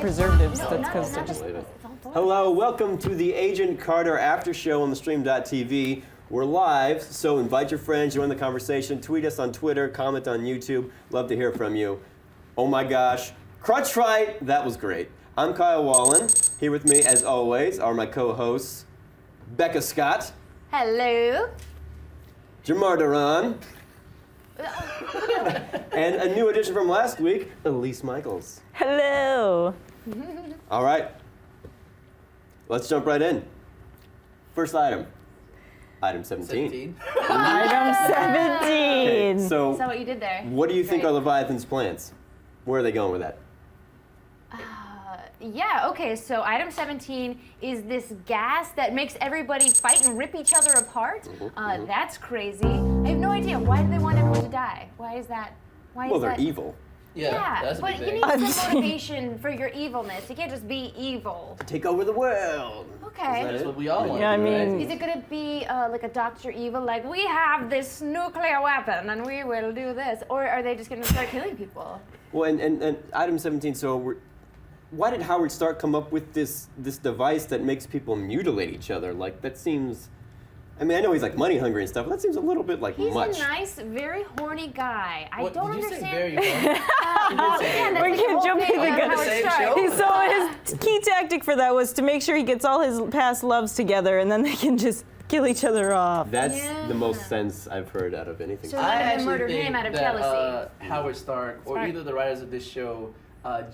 preservatives. That's because they're just... Hello, welcome to the Agent Carter After Show on theStream.tv. We're live, so invite your friends, join the conversation, tweet us on Twitter, comment on YouTube. Love to hear from you. Oh my gosh, Crunch Fight, that was great. I'm Kyle Wallen. Here with me, as always, are my co-hosts, Becca Scott. Hello. Germar Derron. And a new addition from last week, Elise Michaels. Hello. All right, let's jump right in. First item. Item 17. Item 17. Okay, so Is that what you did there? what do you think Great. are Leviathan's plans? Where are they going with that? Yeah, okay, so item 17 is this gas that makes everybody fight and rip each other apart. That's crazy. I have no idea. Why do they want everyone to die? Why is that? Why Well, is they're that? evil. Yeah, that's a but big you thing. need some motivation for your evilness. You can't just be evil. Take over the world. Okay. That's what we all want. Yeah, I to do, mean- right? Is it gonna be like a Dr. Evil, like, we have this nuclear weapon and we will do this? Or are they just gonna start killing people? Well, and item 17, so why did Howard Stark come up with this device that makes people mutilate each other? Like, that seems, I mean, I know he's like money hungry and stuff, but that seems a little bit like He's much. a nice, very horny guy. I don't did you understand. say very horny? Yeah, that's We're like the whole jumping thing the on gun. Howard Same Stark. show? So his key tactic for that was to make sure he gets all his past loves together, and then they can just kill each other off. That's Yeah. the most sense I've heard out of anything. So- I Let him actually murder think him out of that, jealousy. Howard Stark, or Smart. either the writers of this show,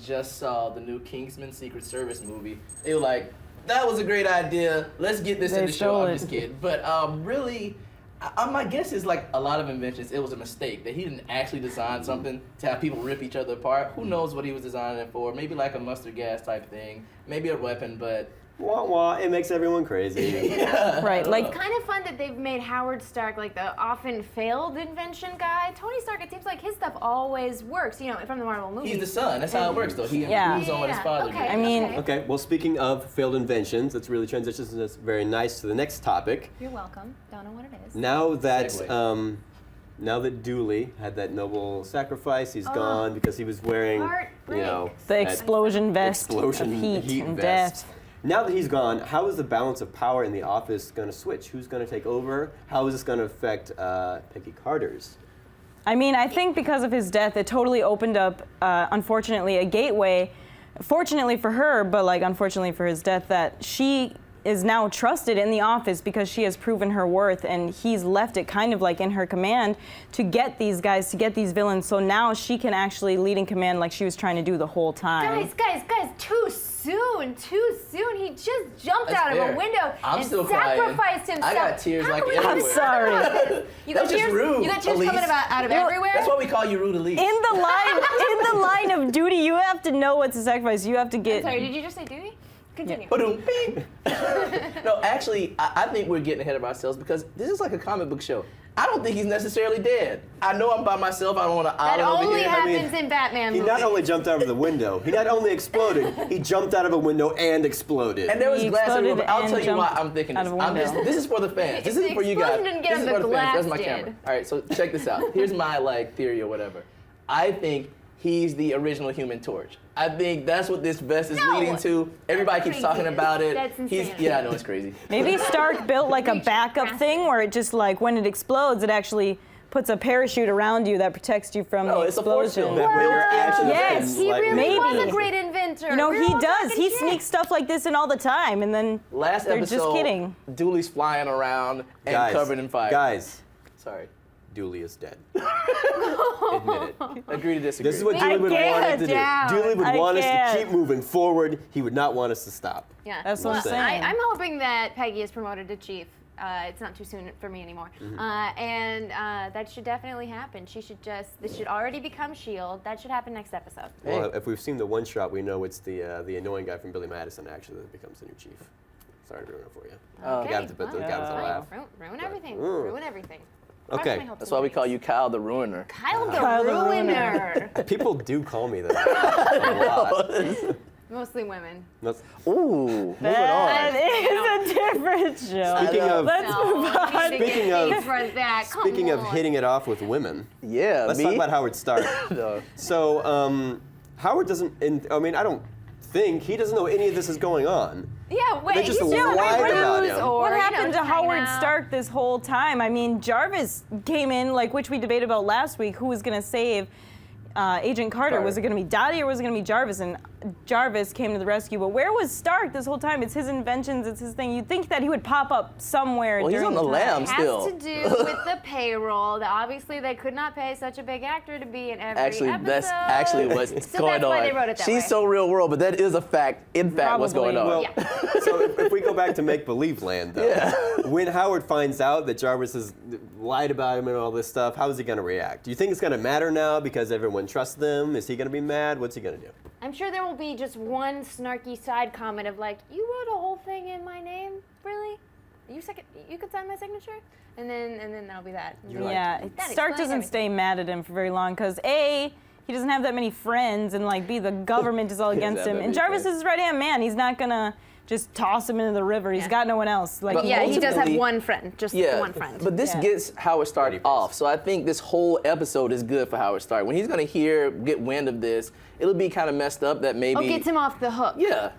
just saw the new Kingsman Secret Service movie. They were like, that was a great idea. Let's get this They in the show. stole I'm it. just kidding. But really, my guess is like a lot of inventions, it was a mistake. That he didn't actually design something to have people rip each other apart. Who knows what he was designing it for? Maybe like a mustard gas type thing. Maybe a weapon, but... Wah wah, it makes everyone crazy. Right, like It's kind of fun that they've made Howard Stark like the often failed invention guy. Tony Stark, it seems like his stuff always works, you know, from the Marvel movies. He's the son. That's how it works, though. He Yeah. improves on what his father Okay. did. I mean- Okay, well, speaking of failed inventions, let's really transition this very nice to the next topic. You're welcome. Don't know what it is. Now that Segue. now that Dooley had that noble sacrifice, he's gone because he was wearing, you know, Heartbreak. the that explosion vest explosion of heat and vest. death. Now that he's gone, how is the balance of power in the office going to switch? Who's going to take over? How is this going to affect Peggy Carter's? I mean, I think because of his death, it totally opened up, unfortunately, a gateway, fortunately for her, but like unfortunately for his death, that she is now trusted in the office because she has proven her worth, and he's left it kind of like in her command to get these guys, to get these villains, so now she can actually lead in command like she was trying to do the whole time. Guys, too soon. He just jumped That's out of fair. a window I'm and still crying. sacrificed himself. I got tears How like can we everywhere. have I'm sorry. You got That's just tears. rude, You got tears Elise. coming out of everywhere. That's why we call you Rude Elise. In the line of duty, you have to know what to sacrifice. You have to get. Sorry, did you just say duty? Continue. Ba-doom, bing. No, actually, I think we're getting ahead of ourselves because this is like a comic book show. I don't think he's necessarily dead. I know I'm by myself. I don't want to That island over only here. happens in Batman He movies. not only jumped out of the window, he not only exploded, he jumped out of a window and exploded. And there was He glass everywhere. exploded But I'll and tell you why jumped I'm thinking out this. of a This is for the fans. This The isn't for you guys. explosion didn't get This him, is the for the fans. There's my glass camera. did. All right, so check this out. Here's my like theory or whatever. I think he's the original Human Torch. I think that's what this vest is No! leading to. Everybody That's keeps talking crazy. about it. That's insanity. Yeah, I know it's crazy. Maybe Stark built like a Reach backup past thing it. where it just like when it explodes, it actually puts a parachute around you that protects you from No, the it's a force explosion. field. That way your What? actions Yes, can He lightly- really was Maybe. a great inventor. You know, We're he all does. talking He shit. sneaks stuff like this in all the time, and then Last they're episode, just kidding. Dooley's flying around and covered in fire. Guys, Sorry. Dooley is dead. Admit it. Agree to disagree. This is what I Dooley would can't want us to down. do. Dooley would I want us to can't. keep moving forward. He would not want us to stop. Yeah. That's what I'm saying. I'm hoping that Peggy is promoted to chief. It's not too soon for me anymore. And that should definitely happen. This should already become S.H.I.E.L.D. That should happen next episode. Well, if we've seen the one shot, we know it's the annoying guy from Billy Madison actually that becomes the new chief. Sorry to ruin it for you. Okay. Got to put the well, got to fine. laugh. Ruin everything. Mm. Ruin everything. Okay. Cross my hopes That's and why we call dreams. you Kyle the Ruiner. Kyle the Kyle the Ruiner. People do call me that a lot. Mostly women. That's- Ooh, moving That on. is a different show. Speaking of Let's move No, on. you need to Speaking get of- paid for that. Come Speaking of on. hitting it off with women, Yeah, let's me? talk about Howard Stark. No. So, Howard doesn't, I mean, I don't think. He doesn't know any of this is going on. Yeah, wait, They just he's doing lied about reviews him. or, What you know, happened to just hanging Howard out. Stark this whole time? I mean, Jarvis came in, like, which we debated about last week, who was going to save Agent Carter. Was it going to be Dottie or was it going to be Jarvis? And Jarvis came to the rescue. But where was Stark this whole time? It's his inventions. It's his thing. You'd think that he would pop up somewhere Well, he's during on the time. lam Has still. to do with the payroll. That obviously they could not pay such a big actor to be in every Actually, episode. that's actually what's So going that's on. why they wrote it that She's way. so real world, but that is a fact. In fact, what's going on? Well, Yeah. so if we go back to make-believe land, though, when Howard finds out that Jarvis has lied about him and all this stuff, how is he going to react? Do you think it's going to matter now because everyone trusts them? Is he going to be mad? What's he going to do? I'm sure there will be just one snarky side comment of like, "You wrote a whole thing in my name, really? You could sign my signature?" And then that'll be that. Yeah, That Stark explains doesn't stay mad at him for very long because A, he doesn't have that many friends and like B, the government is all against him. And Jarvis is his right-hand man. He's not gonna just toss him into the river. He's got no one else. Like, But Yeah, he does have ultimately- one friend, just Yeah, one friend. but this gets Howard Stark off. So I think this whole episode is good for Howard Stark. When he's going to get wind of this, it'll be kind of messed up that maybe. Gets him off the hook. Yeah.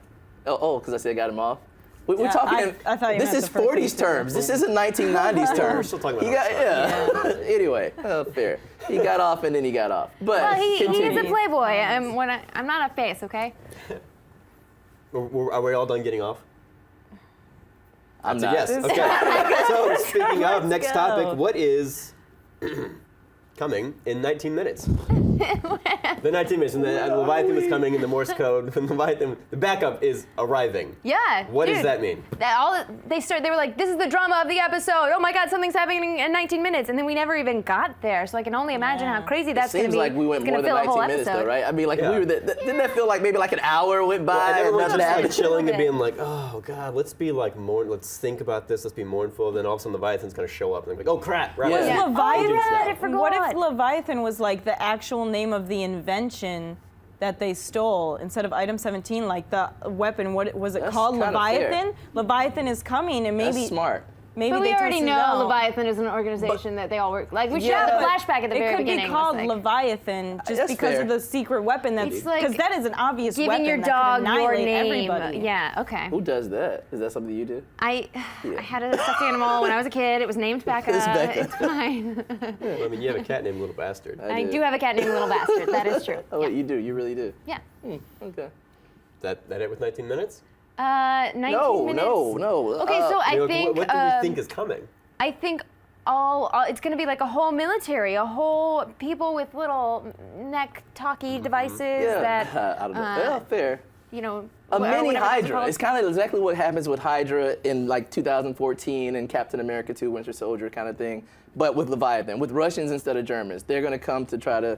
Because I said got him off. We're Yeah, talking. I thought you this meant is the first 40s terms. This isn't 1990s terms. We're still talking about He got, anyway, fair. He got off and then he got off. But Well, he is a continue. playboy. I'm not a face, okay? Are we all done getting off? I'm That's a not. yes. Okay. So speaking of, next go. topic, what is coming in 19 minutes? The 19 minutes, and the Leviathan is coming in the Morse code. The backup is arriving. Yeah. What does dude. that mean? They were like, this is the drama of the episode. Oh my God, something's happening in 19 minutes, and then we never even got there. So I can only imagine how crazy that's going to Seems be. like we went It's more gonna than fill a whole 19 minutes, though, episode. right? I mean, like Yeah. we were. Didn't that feel like maybe like an hour went by And and everyone's nothing just like happened? chilling and bit. being like, oh God, let's be like let's think about this, let's be mournful. Then all of a sudden Leviathan's gonna show up and they're like, oh crap, right? Yeah. Was Yeah. Leviathan, Oh, right, I forgot. what if Leviathan was like the actual name of the invention that they stole instead of item 17, like the weapon? What was it That's called? kinda Leviathan? fair. Leviathan is coming, and maybe That's smart. maybe But we they already tested it know out. Leviathan is an organization that they all work. Like we should Yeah, have the but flashback at the very beginning. It could be called It's like, Leviathan just That's because fair. of the secret weapon that's It's like because that is an obvious giving weapon your that could dog your annihilate name. everybody. Yeah. Okay. Who does that? Is that something you do? I had a stuffed animal when I was a kid. It was named Becca. It's Becca. It's fine. Well, I mean, you have a cat named Little Bastard. I do have a cat named Little Bastard. That is true. Oh, wait, you do. You really do. Yeah. Okay. That it with 19 minutes? 19 No, minutes. no. Okay, so I What think do we think is coming? I think all it's going to be like a whole military, a whole people with little neck talkie devices Yeah. that I don't know. Yeah, fair. you know. A or mini whatever Hydra. called. It's kind of exactly what happens with Hydra in like 2014 and Captain America 2 Winter Soldier kind of thing, but with Leviathan, with Russians instead of Germans. They're going to come to try to,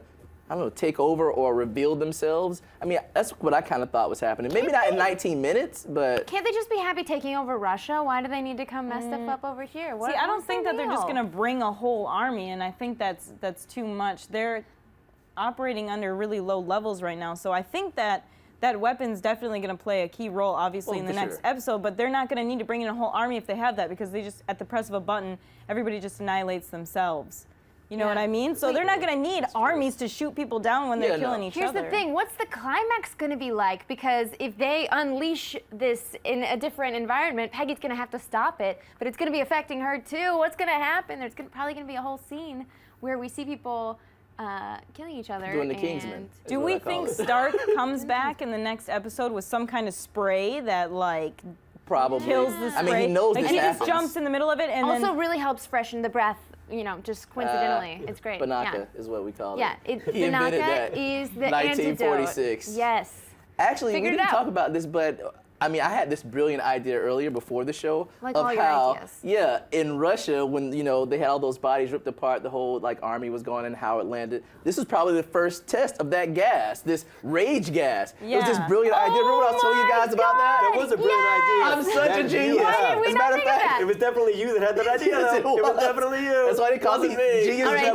I don't know, take over or reveal themselves. I mean, that's what I kind of thought was happening. Maybe not in 19 minutes, but Can't they just be happy taking over Russia? Why do they need to come mess stuff up over here? See, I don't what's think the that they're just deal? going to bring a whole army, and I think that's too much. They're operating under really low levels right now, so I think that weapon's definitely going to play a key role, obviously, Well, in the for next sure. episode. But they're not going to need to bring in a whole army if they have that, because they just, at the press of a button, everybody just annihilates themselves. You know Yeah. what I mean? So they're not going to need armies to shoot people down when they're Yeah, no. killing each Here's other. the thing, what's the climax going to be like? Because if they unleash this in a different environment, Peggy's going to have to stop it, but it's going to be affecting her too. What's going to happen? There's probably going to be a whole scene where we see people killing each other. doing the and- Kingsman. is Do what we I call think it. Stark comes back in the next episode with some kind of spray that, like, probably kills the spray? I mean, he knows like, this he happens. just jumps in the middle of it and Also then... really helps freshen the breath, you know, just coincidentally. It's great. Banaka Yeah. is what we call Yeah, it. He invented that. is the 1946. antidote. Yes. Actually, Figured we it didn't out. talk about this, but I mean, I had this brilliant idea earlier before the show Like of all your how, ideas. yeah, in Russia when they had all those bodies ripped apart, the whole like army was going and how it landed. This was probably the first test of that gas, this rage gas. It was this Yeah. brilliant idea. Remember when I was telling you guys about that? That was a brilliant idea. I'm such a That genius. you Why did have. we As a not matter of think of fact, that? It was definitely you that had that idea. Yes, though. It was definitely you. That's why they call it Wasn't me. genius All right,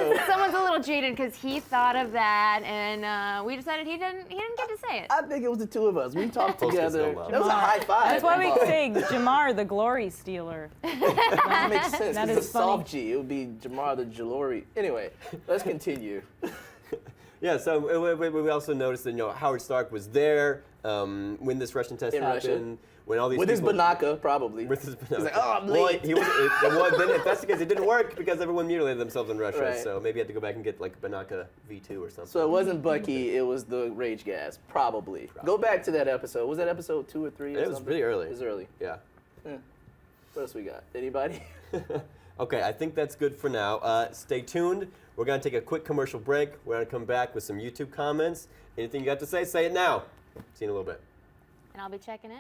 Gemini. someone's a little jaded because he thought of that, and we decided he didn't get to say it. I think it was the two of us. We talked Close to together. so loud. That was a high five. That's why we involved. say Germar the Glory Stealer. That makes sense. That It's is a funny. soft G. It would be Germar the Jalori. Anyway, let's continue. Yeah, so we also noticed that Howard Stark was there when this Russian test happened. When all these with people, his Banaka, probably. With his Banaka. He's like, oh, I'm late. Then if that's the case, it didn't work because everyone mutilated themselves in Russia. Right. So maybe you had to go back and get like Banaka V2 or something. So it wasn't Bucky, it was the rage gas, probably. Go back to that episode. Was that episode 2 or 3 or It was pretty early. It was early. Yeah. What else we got? Anybody? Okay, I think that's good for now. Stay tuned. We're going to take a quick commercial break. We're going to come back with some YouTube comments. Anything you got to say it now. See you in a little bit. And I'll be checking in.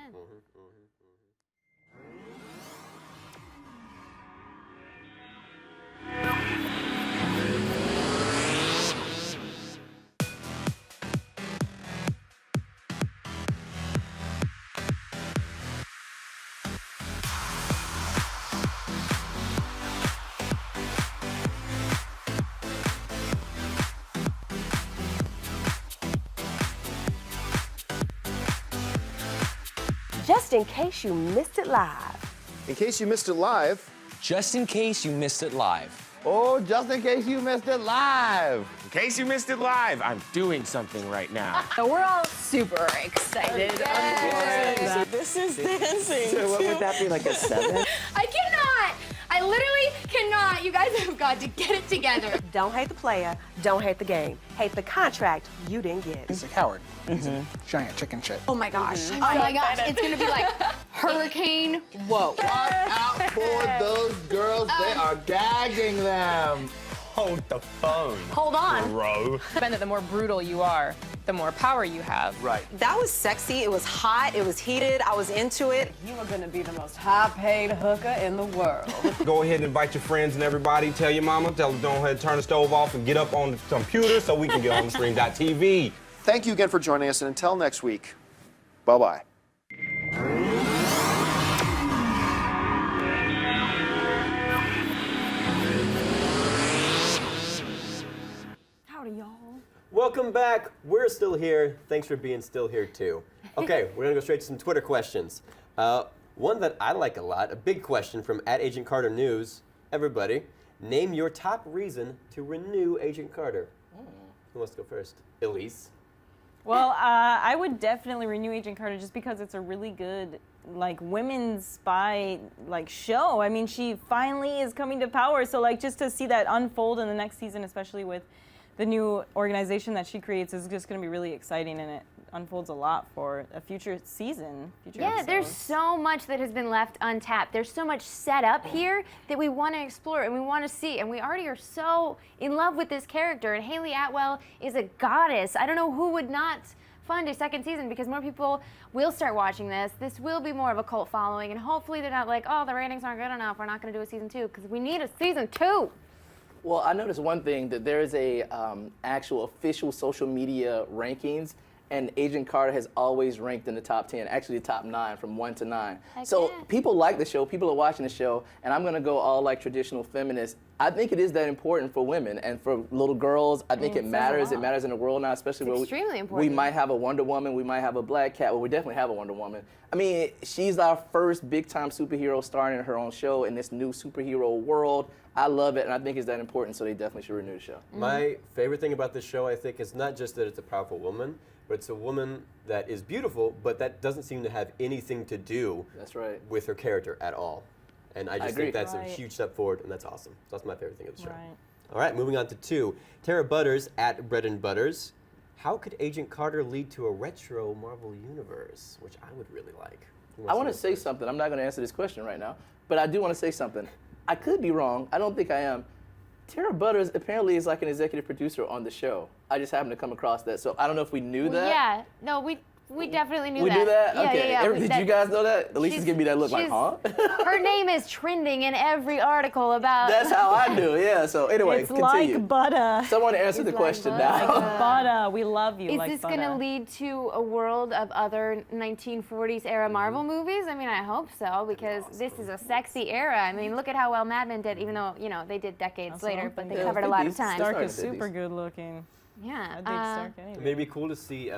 Just in case you missed it live. In case you missed it live. Just in case you missed it live. Oh, just in case you missed it live. In case you missed it live, I'm doing something right now. So we're all super excited. This is dancing. So what would that be, like a 7? I cannot. I literally cannot. You guys have got to get it together. Don't hate the player, don't hate the game. Hate the contract you didn't get. He's like Howard. He's a giant chicken shit. Oh my gosh. Oh my gosh. It's going to be like hurricane. Whoa. Watch out for those girls. They are gagging them. Hold the phone, Hold on. bro. That the more brutal you are, the more power you have. Right. That was sexy, it was hot, it was heated, I was into it. You are gonna be the most high-paid hooker in the world. Go ahead and invite your friends and everybody. Tell your mama, tell them don't ahead, turn the stove off and get up on the computer so we can get on theStream.tv. Thank you again for joining us, and until next week, bye-bye. Howdy, y'all. Welcome back. We're still here. Thanks for being still here, too. Okay, we're going to go straight to some Twitter questions. One that I like a lot, a big question from @AgentCarterNews. Everybody, name your top reason to renew Agent Carter. Who wants to go first? Elise. Well, I would definitely renew Agent Carter just because it's a really good, like, women's spy, like, show. I mean, she finally is coming to power, so, like, just to see that unfold in the next season, especially with the new organization that she creates, is just going to be really exciting, and it unfolds a lot for a future season. Yeah, there's so much that has been left untapped. There's so much set up here that we want to explore and we want to see, and we already are so in love with this character, and Haley Atwell is a goddess. I don't know who would not fund a second season because more people will start watching this. This will be more of a cult following, and hopefully they're not like, oh, the ratings aren't good enough, we're not going to do a season 2, because we need a season 2. Well, I noticed one thing, that there is a actual official social media rankings, and Agent Carter has always ranked in the top 10, actually the top 9, from 1 to 9. So people like the show, people are watching the show, and I'm going to go all like traditional feminists. I think it is that important for women and for little girls. I think it matters. It matters in the world now, especially where extremely important. We might have a Wonder Woman, we might have a Black Cat. Well, we definitely have a Wonder Woman. I mean, she's our first big-time superhero starring in her own show in this new superhero world. I love it, and I think it's that important, so they definitely should renew the show. My favorite thing about this show, I think, is not just that it's a powerful woman, but it's a woman that is beautiful, but that doesn't seem to have anything to do with her character at all. And I just think that's a huge step forward, and that's awesome. So that's my favorite thing of the show. All right, moving on to 2. Tara Butters @Bread&Butters. How could Agent Carter lead to a retro Marvel universe, which I would really like? I want to say something. I'm not going to answer this question right now, but I do want to say something. I could be wrong. I don't think I am. Tara Butters apparently is like an executive producer on the show. I just happened to come across that, so I don't know if we knew that. Yeah, no, we definitely knew that. We knew that? Okay. Yeah. Did you guys know that? Alicia's giving me that look like, huh? Her name is trending in every article about... That's how I do, yeah. So anyway, it's continue. like butter. Someone answer the question now. Like butter. We love you. Is like this butter. going to lead to a world of other 1940s era Marvel movies? I mean, I hope so, because this is a sexy era. I mean, look at how well Mad Men did, even though, you know, they did decades later, but they covered a lot of time. Stark is super good looking. Yeah. I dig Stark anyway. It'd be cool to see,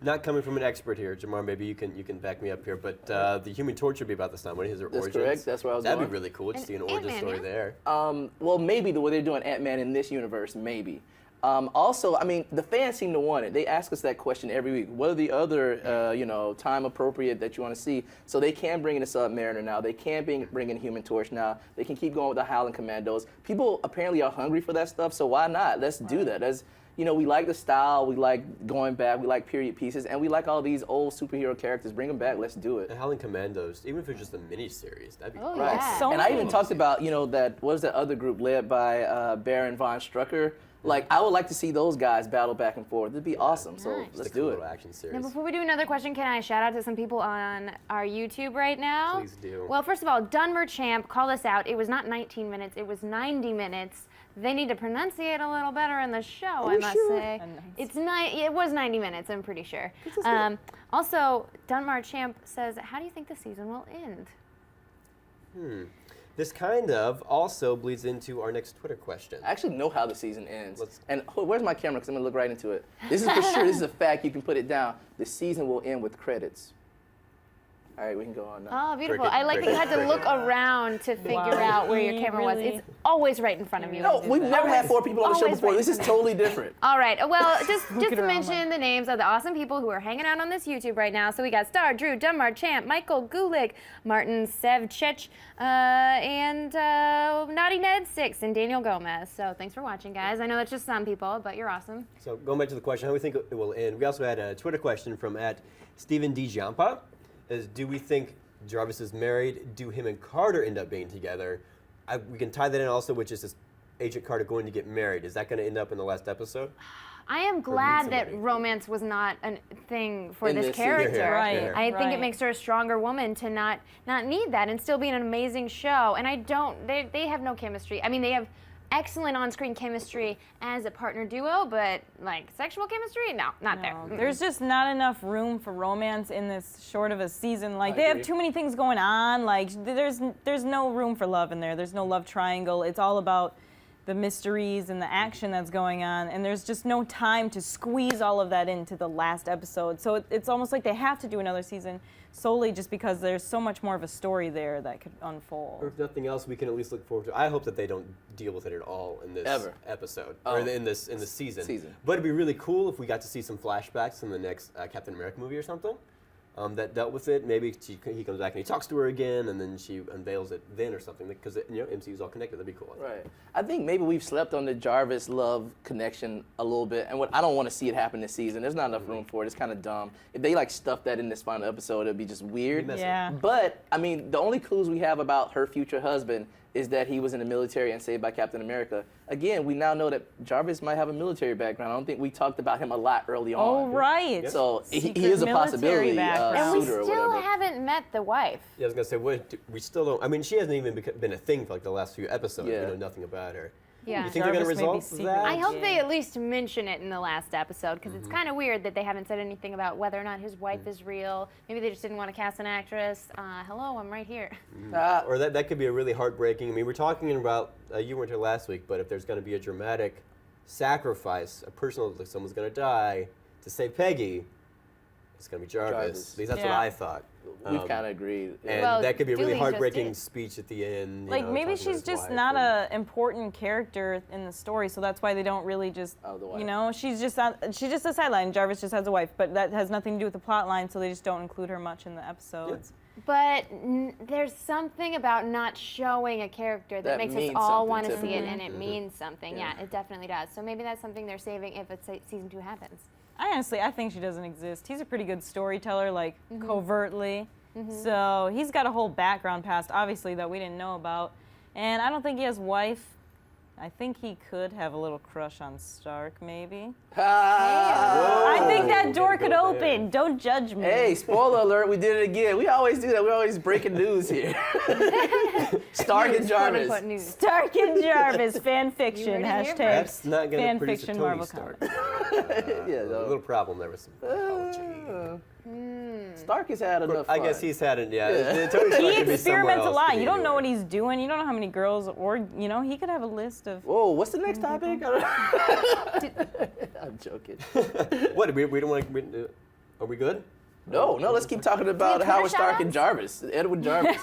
not coming from an expert here, Germar, maybe you can back me up here, but the Human Torch would be about this time. What is her origins? That's correct. That's where I was That'd going. be really cool to see an origin story there. Well, maybe the way they're doing Ant-Man in this universe, maybe. Also, I mean, the fans seem to want it. They ask us that question every week. What are the other, time appropriate that you want to see? So they can bring in the Submariner now. They can bring in Human Torch now. They can keep going with the Howling Commandos. People apparently are hungry for that stuff, so why not? Let's do that. We like the style, we like going back, we like period pieces, and we like all these old superhero characters. Bring them back, let's do it. The Howling Commandos, even if it's just a mini-series, that'd be great. Yeah. And I even talked about, what was that other group led by Baron von Strucker? Like, I would like to see those guys battle back and forth. It'd be awesome, so let's do it. Action series. Now, before we do another question, can I shout out to some people on our YouTube right now? Please do. Well, first of all, Dunmer Champ called us out. It was not 19 minutes, it was 90 minutes. They need to pronunciate a little better in the show, I must say. It was 90 minutes, I'm pretty sure. Also, Dunmar Champ says, how do you think the season will end? This kind of also bleeds into our next Twitter question. I actually know how the season ends. Where's my camera? Because I'm going to look right into it. This is for sure. This is a fact. You can put it down. The season will end with credits. All right, we can go on now. Oh, beautiful. I like that you had to look around to figure out where your camera was. It's always right in front of you. No, we've never had 4 people on the show before. This is totally different. All right. Well, just to mention the names of the awesome people who are hanging out on this YouTube right now. So we got Star, Drew, Dunmar, Champ, Michael Gulick, Martin Sevchech, and Naughty Ned 6, and Daniel Gomez. So thanks for watching, guys. I know that's just some people, but you're awesome. So going back to the question, how do we think it will end? We also had a Twitter question from @Stephen D. Giampa. Do we think Jarvis is married? Do him and Carter end up being together? We can tie that in also, which is this Agent Carter going to get married. Is that going to end up in the last episode? I am glad that romance was not a thing for this character. Right. I think it makes her a stronger woman to not need that and still be an amazing show. And they have no chemistry. I mean, they have excellent on-screen chemistry as a partner duo, but like sexual chemistry, no, not there. There's just not enough room for romance in this short of a season. Like, they have too many things going on. Like, there's no room for love in there. There's no love triangle. It's all about the mysteries and the action that's going on, and there's just no time to squeeze all of that into the last episode. So it's almost like they have to do another season solely just because there's so much more of a story there that could unfold. Or if nothing else, we can at least look forward to. I hope that they don't deal with it at all in this episode or in this season. But it'd be really cool if we got to see some flashbacks in the next Captain America movie or something. That dealt with it. Maybe he comes back and he talks to her again, and then she unveils it then or something, because MCU's all connected. That'd be cool. Right. I think maybe we've slept on the Jarvis love connection a little bit, and I don't want to see it happen this season. There's not enough room for it. It's kind of dumb. If they stuff that in this final episode, it'd be just weird. Yeah. But I mean, the only clues we have about her future husband is that he was in the military and saved by Captain America. Again, we now know that Jarvis might have a military background. I don't think we talked about him a lot early on. Oh, right. So he is a possibility. And we suitor or still whatever. haven't met the wife. Yeah, I was gonna say we still don't. I mean, she hasn't even been a thing for like the last few episodes. Yeah. We know nothing about her. Yeah. You think they're gonna resolve that? I hope they at least mention it in the last episode, because it's kind of weird that they haven't said anything about whether or not his wife is real. Maybe they just didn't want to cast an actress. Hello, I'm right here. Or that could be a really heartbreaking. I mean, we're talking about you weren't here last week, but if there's going to be a dramatic sacrifice, a personal, like someone's going to die to save Peggy, it's going to be Jarvis. At least that's what I thought. We've kind of agreed. And that could be a really Dooley just heartbreaking did. speech at the end. Like, maybe she's just not a important character in the story, so that's why they don't really just, she's just a sideline. Jarvis just has a wife, but that has nothing to do with the plot line, so they just don't include her much in the episodes. But there's something about not showing a character that makes us all want to see it, and it means something. Yeah, it definitely does. So maybe that's something they're saving if season 2 happens. I think she doesn't exist. He's a pretty good storyteller, like, covertly. So he's got a whole background past, obviously, that we didn't know about. And I don't think he has wife. I think he could have a little crush on Stark, maybe. I think that door could open. Don't judge me. Hey, spoiler alert, we did it again. We always do that. We're always breaking news here. Stark and Jarvis. Stark and Jarvis, fan fiction, hashtag. That's not going to fan produce fiction a Tony Marvel Stark. A little problem there with some apology. Stark has had enough I fun. guess he's had it, Tony Stark He could be somewhere experiments a else lot. to be You don't know anywhere. what he's doing. You don't know how many girls, or, he could have a list of... Whoa, what's the next topic? I'm joking. What, we don't want to... Are we good? No, let's keep talking about Twitter Howard Stark and shout-outs? Jarvis, Edwin Jarvis.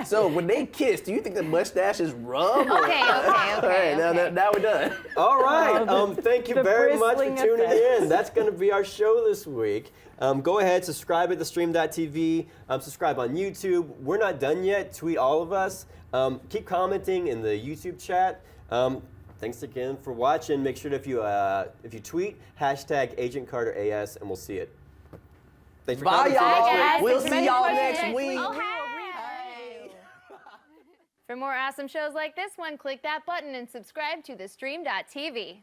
So when they kiss, do you think the mustaches rub? or- Okay. All right, now we're done. All right. Thank you the very much for bristling tuning effect. in. That's going to be our show this week. Go ahead, subscribe at theStream.tv. Subscribe on YouTube. We're not done yet. Tweet all of us. Keep commenting in the YouTube chat. Thanks again for watching. Make sure that if you tweet, hashtag Agent Carter AS, and we'll see it. Thanks for Bye, coming. y'all. We'll see y'all Next next week. For more awesome shows like this one, click that button and subscribe to theStream.tv.